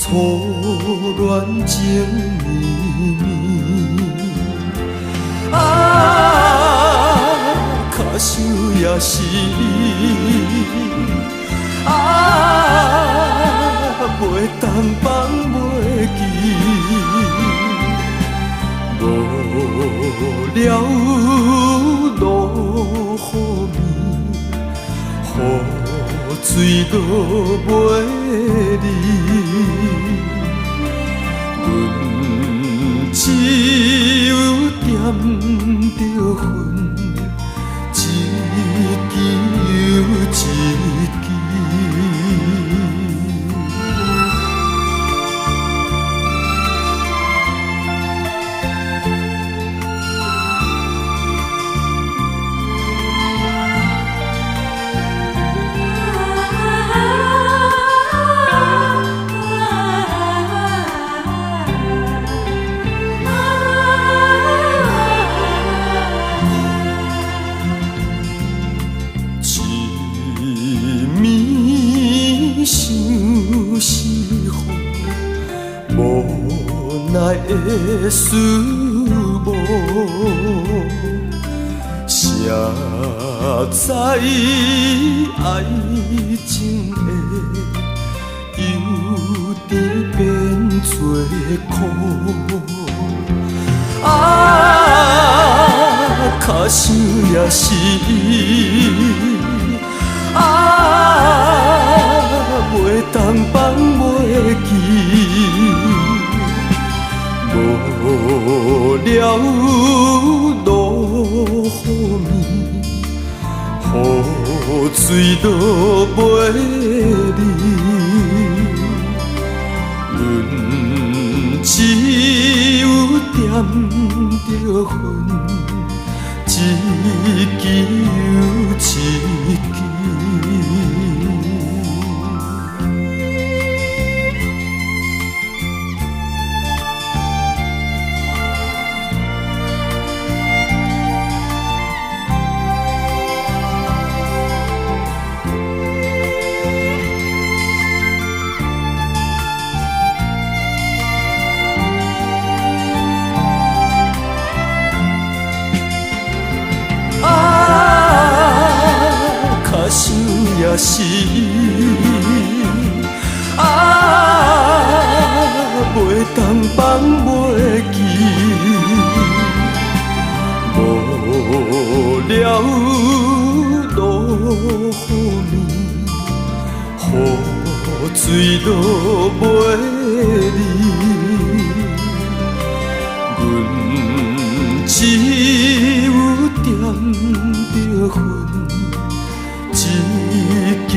初恋情绵绵，卡想也是，袂当放袂记，无了落雨暝，雨水落袂离，阮只有点着魂，一支又一支。无奈的思慕，谁知爱情的忧郁变作苦，卡想也是，袂当放袂记。无了落雨暝，雨水落袂离，阮只有点着魂，一支又一支。想也是，袂当放袂记，无了落雨暝，雨水落袂离，阮只有点着魂。一支